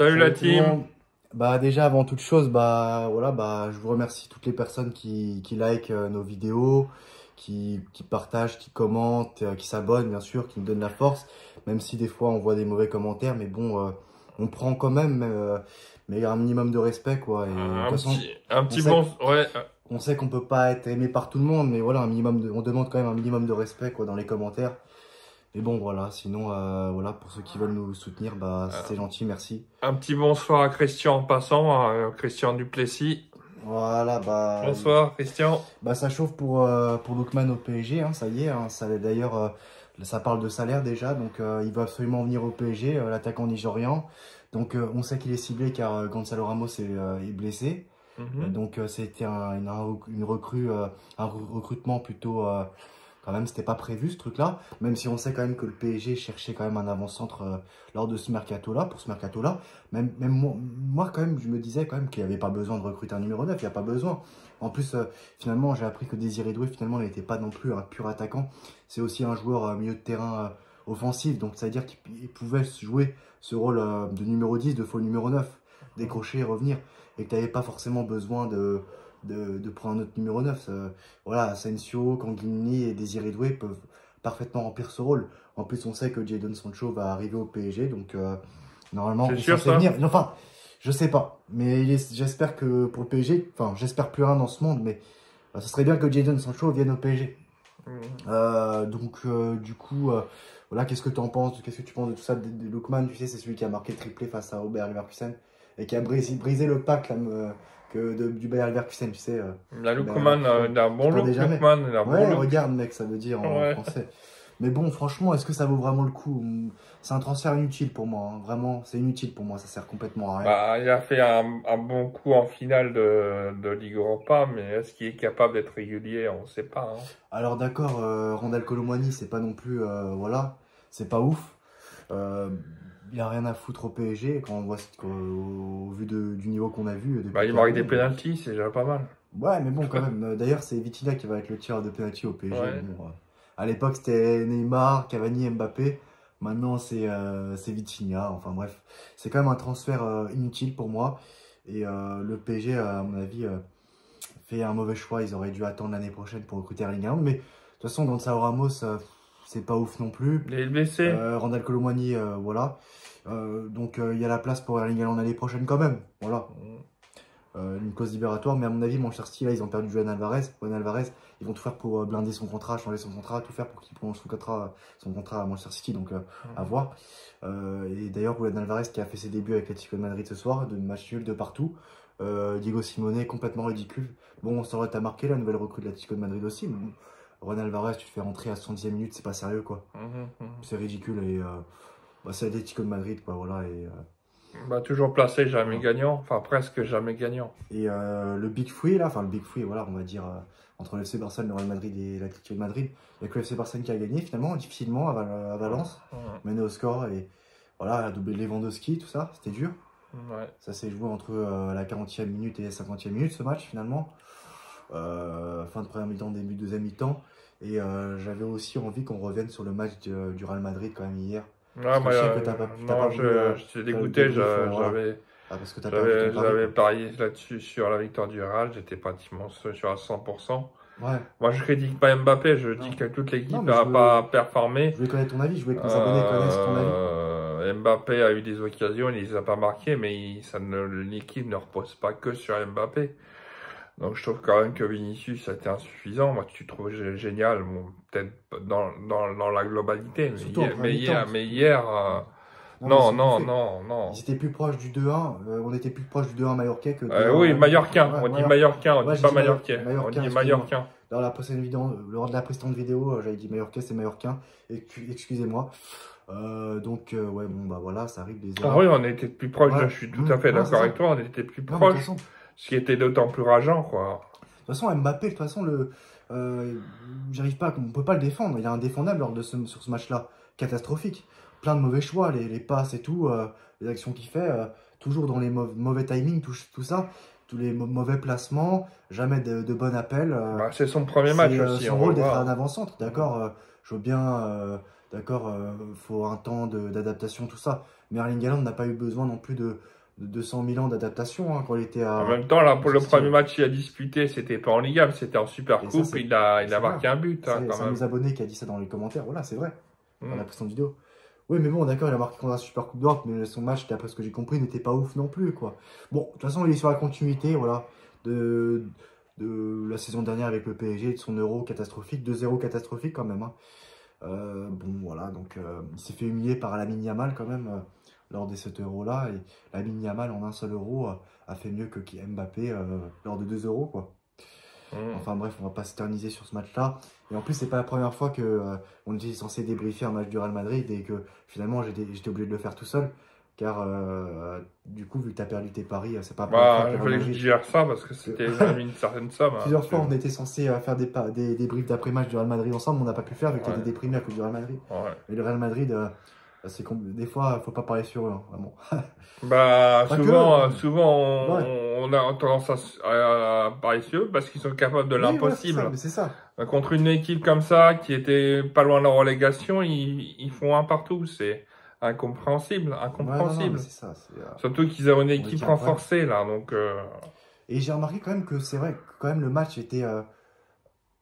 Salut la Salut tout le team. monde. Bah déjà avant toute chose, bah voilà, bah je vous remercie toutes les personnes qui likent nos vidéos, qui partagent, qui commentent, qui s'abonnent bien sûr, qui nous donnent la force, même si des fois on voit des mauvais commentaires, mais bon, on prend quand même, mais un minimum de respect quoi. Et de toute façon, Un on petit sait, bon, ouais. on sait qu'on peut pas être aimé par tout le monde, mais voilà, on demande quand même un minimum de respect quoi dans les commentaires. Mais bon voilà, sinon voilà, pour ceux qui veulent nous soutenir, bah c'est gentil, merci. Un petit bonsoir à Christian en passant, Christian Duplessis. Voilà, Bonsoir Christian. ça chauffe pour Lookman au PSG, hein, ça y est. Hein, ça, d'ailleurs, ça parle de salaire déjà, donc il va absolument venir au PSG, l'attaquant nigérian. Donc on sait qu'il est ciblé car Gonzalo Ramos est blessé. Donc c'était une recrue, un recrutement plutôt... quand même, c'était pas prévu ce truc-là, même si on sait quand même que le PSG cherchait quand même un avant-centre lors de ce mercato-là, pour ce mercato-là. Même moi, quand même, je me disais quand même qu'il n'y avait pas besoin de recruter un numéro 9, il n'y a pas besoin. En plus, finalement, j'ai appris que Désiré Doué, finalement, n'était pas non plus un pur attaquant. C'est aussi un joueur milieu de terrain offensif, donc ça veut dire qu'il pouvait jouer ce rôle de numéro 10, de faux numéro 9, décrocher et revenir, et que tu n'avais pas forcément besoin de prendre un autre numéro 9. Voilà, Asensio, Kanguini et Désiré Doué peuvent parfaitement remplir ce rôle. En plus, on sait que Jadon Sancho va arriver au PSG, donc normalement, C'est il est sûr censé ça? venir. Enfin, je sais pas, mais j'espère que pour le PSG, enfin, j'espère plus rien dans ce monde, mais ce serait bien que Jadon Sancho vienne au PSG. Du coup, voilà, qu'est-ce que tu en penses? Qu'est-ce que tu penses de tout ça de Lookman? Tu sais, c'est celui qui a marqué le triplé face à Bayer Leverkusen et qui a brisé le pack là, du Bayer Leverkusen, tu sais. La Bayer Lookman, Leverkusen, il a un qui bon perdait look, jamais. Lookman, il a un bon Ouais, look. regarde, mec, ça veut dire en Ouais. français. Mais bon, franchement, est-ce que ça vaut vraiment le coup? C'est un transfert inutile pour moi, hein. Vraiment, c'est inutile pour moi, ça sert complètement à rien. Bah, il a fait un bon coup en finale de Ligue Europa, mais est-ce qu'il est capable d'être régulier? On ne sait pas. Hein. Alors d'accord, Randal Kolo Muani, c'est pas non plus, voilà, c'est pas ouf. Euh, il n'y a rien à foutre au PSG quand on voit, au vu du niveau qu'on a vu depuis Bah, il qu'il est marque des arrivé. pénaltys, c'est déjà pas mal. Ouais, mais bon, quand même. D'ailleurs, c'est Vitinha qui va être le tireur de penalty au PSG. Ouais. Bon, à l'époque, c'était Neymar, Cavani, Mbappé. Maintenant, c'est Vitinha. Enfin bref, c'est quand même un transfert inutile pour moi. Et le PSG, à mon avis, fait un mauvais choix. Ils auraient dû attendre l'année prochaine pour recruter Erling Haaland. Mais de toute façon, Gonzalo Ramos, c'est pas ouf non plus. Il est blessé. Randal Kolo Muani, voilà. Il y a la place pour Erling Haaland l'année prochaine quand même. Voilà. Une clause libératoire, mais à mon avis, Manchester City, là, ils ont perdu Juan Alvarez. Juan Alvarez, ils vont tout faire pour blinder son contrat, changer son contrat, tout faire pour qu'il prolonge son contrat à Manchester City, donc à voir. Et d'ailleurs, Juan Alvarez qui a fait ses débuts avec l'Atlético de Madrid ce soir, de match nul de partout. Diego Simeone, complètement ridicule. Bon, ça aurait marqué la nouvelle recrue de l'Atlético de Madrid aussi, mais bon, Juan Alvarez, tu te fais rentrer à 70e minute, c'est pas sérieux, quoi. C'est ridicule et c'est l'Atlético de Madrid, quoi, voilà. Bah, toujours placé, jamais gagnant. Enfin, presque jamais gagnant. Et le Big Free, là, enfin le Big Free, voilà, on va dire, entre le FC Barcelone, le Real Madrid et l'Atlético de Madrid, il n'y a que le FC Barcelone qui a gagné, finalement, difficilement, à Valence, mené au score, et voilà, la doublé de Lewandowski, tout ça, c'était dur. Ouais. Ça s'est joué entre la 40e minute et la 50e minute, ce match, finalement. Fin de première mi-temps, début de deuxième mi-temps. Et j'avais aussi envie qu'on revienne sur le match du Real Madrid, quand même, hier. Ouais, Parce que je sais que t'as pas voulu, j'étais dégoûté, parce que t'as perdu ton pari, j'avais quoi. parié là-dessus sur la victoire du Real, j'étais pratiquement sûr à 100%. Ouais. Moi, je critique pas Mbappé, je dis que toute l'équipe n'a pas performé. Je voulais connaître ton avis, je voulais que nos abonnés connaissent ton avis. Mbappé a eu des occasions, il les a pas marquées, mais l'équipe ne repose pas que sur Mbappé. Donc je trouve quand même que Vinicius a été insuffisant. Moi, tu trouves génial, bon, peut-être dans la globalité, mais hier, non. Ils étaient plus proches du 2-1, on était plus proche du 2-1 Mallorquais que Oui, Mallorquin, on dit Mallorquin, on Ouais, dit pas j'ai dit Mallorquais, on Mallorquin, dit excuse-moi. Mallorquin. Lors de la précédente vidéo, j'avais dit Mallorquais, c'est Mallorquin, excusez-moi. Ouais, bon, bah voilà, ça arrive des erreurs. Oui, on était plus proche, Ouais. je suis tout à fait d'accord avec toi, on était plus Non, mais de toute proche, façon, ce qui était d'autant plus rageant, quoi. de toute façon, Mbappé, de toute façon, j'arrive pas, on peut pas le défendre. Il est indéfendable sur ce match-là. Catastrophique. Plein de mauvais choix, les passes et tout, les actions qu'il fait, toujours dans les mauvais timings, tout ça. Tous les mauvais placements, jamais de bon appel. Bah, c'est son premier match aussi, son on rôle va d'être voir. un avant-centre, d'accord. Je veux bien d'accord, faut un temps d'adaptation, tout ça. Mais Erling Haaland n'a pas eu besoin non plus de 200 000 ans d'adaptation hein, quand il était En à même temps, là, pour le Manchester. premier match qu'il a disputé, c'était pas en Liga, mais c'était en Super Et ça, Coupe. Il a c'est vrai. marqué un but, hein, quand C'est un de même. nos abonnés qui a dit ça dans les commentaires. Voilà, c'est vrai, dans la Hmm. précédente vidéo. Oui, mais bon, d'accord, il a marqué contre la Super Coupe d'Europe, mais son match, d'après ce que j'ai compris, n'était pas ouf non plus, quoi. Bon, de toute façon, il est sur la continuité, voilà, de, de la saison dernière avec le PSG, de son Euro catastrophique, 2-0 catastrophique quand même, hein. Bon, voilà, donc il s'est fait humilier par Lamine Yamal quand même lors de cet Euro-là, et Lamine Yamal, en un seul Euro, a fait mieux que Mbappé lors de 2 euros, quoi. Hmm. Enfin bref, on va pas s'éterniser sur ce match-là. Et en plus, c'est pas la première fois que on était censé débriefer un match du Real Madrid et que finalement j'étais obligé de le faire tout seul. Car du coup, vu que tu as perdu tes paris, c'est pas la première fois Bah, que il le Real fallait que je Madrid. digère ça parce que que- c'était quand même une certaine somme, hein, Plusieurs fois, on était censé faire des débriefs d'après-match du Real Madrid ensemble, on n'a pas pu le faire vu que tu étais Ouais, déprimé à cause du Real Madrid. ouais. Mais le Real Madrid, des fois, faut pas parler sur eux, hein, vraiment. Bah, Pas que. souvent, Ouais. on a tendance à parier sur eux parce qu'ils sont capables de Oui, voilà, c'est ça, l'impossible. mais c'est ça. Contre une équipe comme ça, qui était pas loin de la relégation, ils font un partout. C'est incompréhensible, Ouais, non, non, mais incompréhensible. c'est ça. Surtout qu'ils ont une On les équipe tient après. renforcée, là, donc... Et j'ai remarqué quand même que c'est vrai que quand même le match était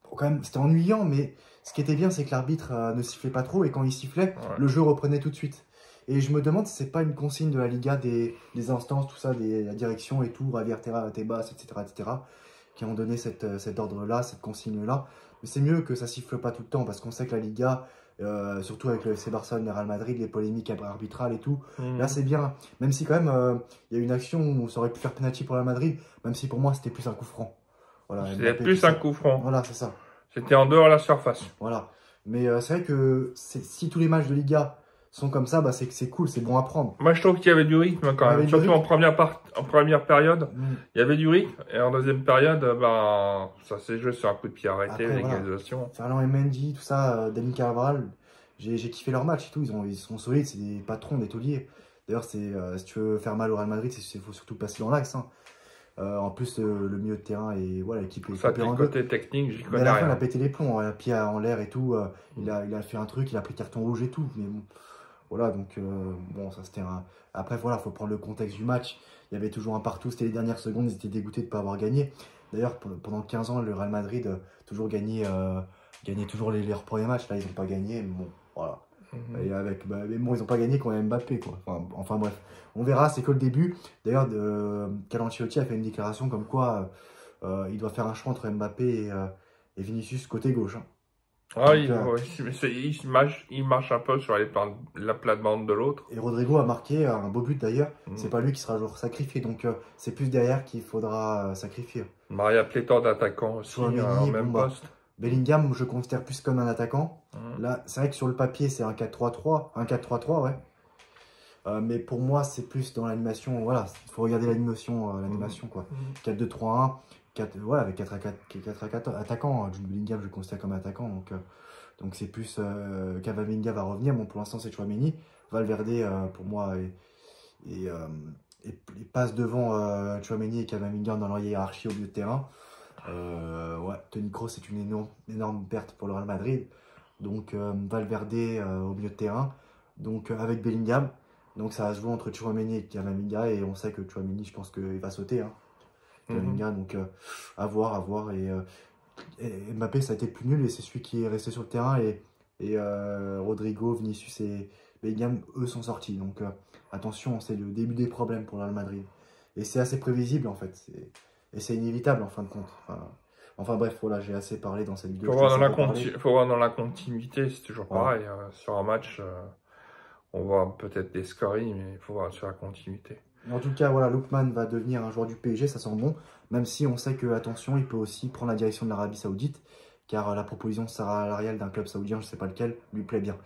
quand même c'était ennuyant, mais ce qui était bien, c'est que l'arbitre ne sifflait pas trop et quand il sifflait, ouais. le jeu reprenait tout de suite. Et je me demande si c'est pas une consigne de la Liga des instances, tout ça, la direction et tout, Javier Tebas, etc., qui ont donné cet ordre-là, cette consigne-là. Mais c'est mieux que ça siffle pas tout le temps parce qu'on sait que la Liga, surtout avec le FC Barcelone, le Real Madrid, les polémiques arbitrales et tout, là Mhm. c'est bien. Même si quand même il y a une action où ça aurait pu faire penalty pour le Real Madrid, même si pour moi c'était plus un coup franc. Voilà, C'était Mbappé, tout plus un ça. coup franc. Voilà, c'est ça. C'était en dehors de la surface. Voilà. Mais c'est vrai que si tous les matchs de Liga sont comme ça, bah, c'est que c'est cool, c'est bon à prendre. Moi, je trouve qu'il y avait du rythme Il quand y même. avait du Surtout rythme. en première période, Mm. il y avait du rythme. Et en deuxième période, ben, ça s'est joué sur un coup de pied arrêté, Après, voilà. l'égalisation. Ferland et Mendy, tout ça, Dani Carvajal, j'ai kiffé leur match et tout. Ils sont solides, c'est des patrons, des tauliers. D'ailleurs, si tu veux faire mal au Real Madrid, il faut surtout passer dans l'axe, hein. En plus, le milieu de terrain et voilà, l'équipe est Ça, coupée du en deux. côté technique, j'y Mais à connais la fin, il a rien. pété les plombs, hein, pied en l'air et tout. Il a fait un truc, il a pris carton rouge et tout. Mais bon, voilà, donc bon, ça c'était un. Après, voilà, faut prendre le contexte du match. Il y avait toujours un partout, c'était les dernières secondes, ils étaient dégoûtés de ne pas avoir gagné. D'ailleurs, pendant 15 ans, le Real Madrid toujours gagnait toujours leurs premiers matchs. Là, ils n'ont pas gagné, mais bon, voilà. Mhm. Et mais bon, ils n'ont pas gagné quand il y a Mbappé, quoi. Enfin, bref, on verra, c'est que le début. D'ailleurs, Carlo Ancelotti a fait une déclaration comme quoi il doit faire un choix entre Mbappé et Vinicius côté gauche, hein. Ah Donc, oui, ouais, il marche un peu sur la plate-bande de l'autre. et Rodrigo a marqué un beau but d'ailleurs. C'est Mhm. pas lui qui sera joueur sacrifié, donc c'est plus derrière qu'il faudra sacrifier. Bah, il y a pléthore d'attaquants aussi, en Chouameni, bon même bah, poste. Bellingham, je considère plus comme un attaquant. Mhm. Là, c'est vrai que sur le papier, c'est un 4-3-3, un 4-3-3, ouais. Mais pour moi, c'est plus dans l'animation. Voilà, il faut regarder l'animation, quoi. Mhm. 4-2-3-1, voilà, avec 4 à 4 attaquants, hein. Jude Bellingham, je le considère comme attaquant. Donc c'est plus Camavinga va revenir. Bon, pour l'instant, c'est Chouameni. Valverde, pour moi, et, euh, et passe devant Chouameni et Camavinga dans leur hiérarchie au milieu de terrain. Ouais, Toni Kroos, c'est une énorme perte pour le Real Madrid. Donc Valverde au milieu de terrain. Donc avec Bellingham. Donc ça va se jouer entre Chouameni et Camavinga. Et on sait que Chouameni, je pense qu'il va sauter, hein. Mhm. Camavinga, donc à voir, à voir. Et Mbappé, ça a été le plus nul et c'est celui qui est resté sur le terrain. Et Rodrigo, Vinicius et Bellingham, eux, sont sortis. Donc attention, c'est le début des problèmes pour le Real Madrid. Et c'est assez prévisible en fait. Et c'est inévitable en fin de compte. Enfin bref, voilà, j'ai assez parlé dans cette vidéo. Faut Je t'ai voir assez fait parler. faut voir dans la continuité, c'est toujours Voilà. pareil. Sur un match, on voit peut-être des scories, mais il faut voir sur la continuité. En tout cas, voilà, Lookman va devenir un joueur du PSG, ça sent bon. Même si on sait que, attention, il peut aussi prendre la direction de l'Arabie Saoudite. Car la proposition salariale d'un club saoudien, je ne sais pas lequel, lui plaît bien.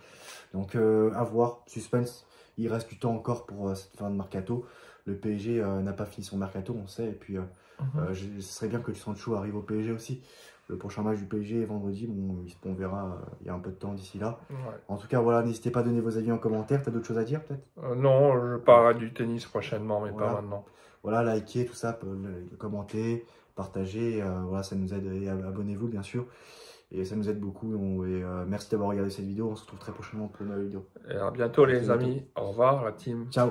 Donc, à voir, suspense. Il reste du temps encore pour cette fin de mercato. Le PSG n'a pas fini son mercato, on sait. Et puis, ce serait bien que Sancho arrive au PSG aussi. Le prochain match du PSG est vendredi. Bon, on verra, il y a un peu de temps d'ici là. Ouais. En tout cas, voilà, n'hésitez pas à donner vos avis en commentaire. Tu as d'autres choses à dire, peut-être? Non, je parlerai du tennis prochainement, mais Voilà. pas maintenant. Voilà, likez tout ça, le commenter, partager, voilà, ça nous aide et abonnez-vous bien sûr. et ça nous aide beaucoup. Merci d'avoir regardé cette vidéo. On se retrouve très prochainement pour une nouvelle vidéo. Et à bientôt les amis. Au revoir la team. Ciao.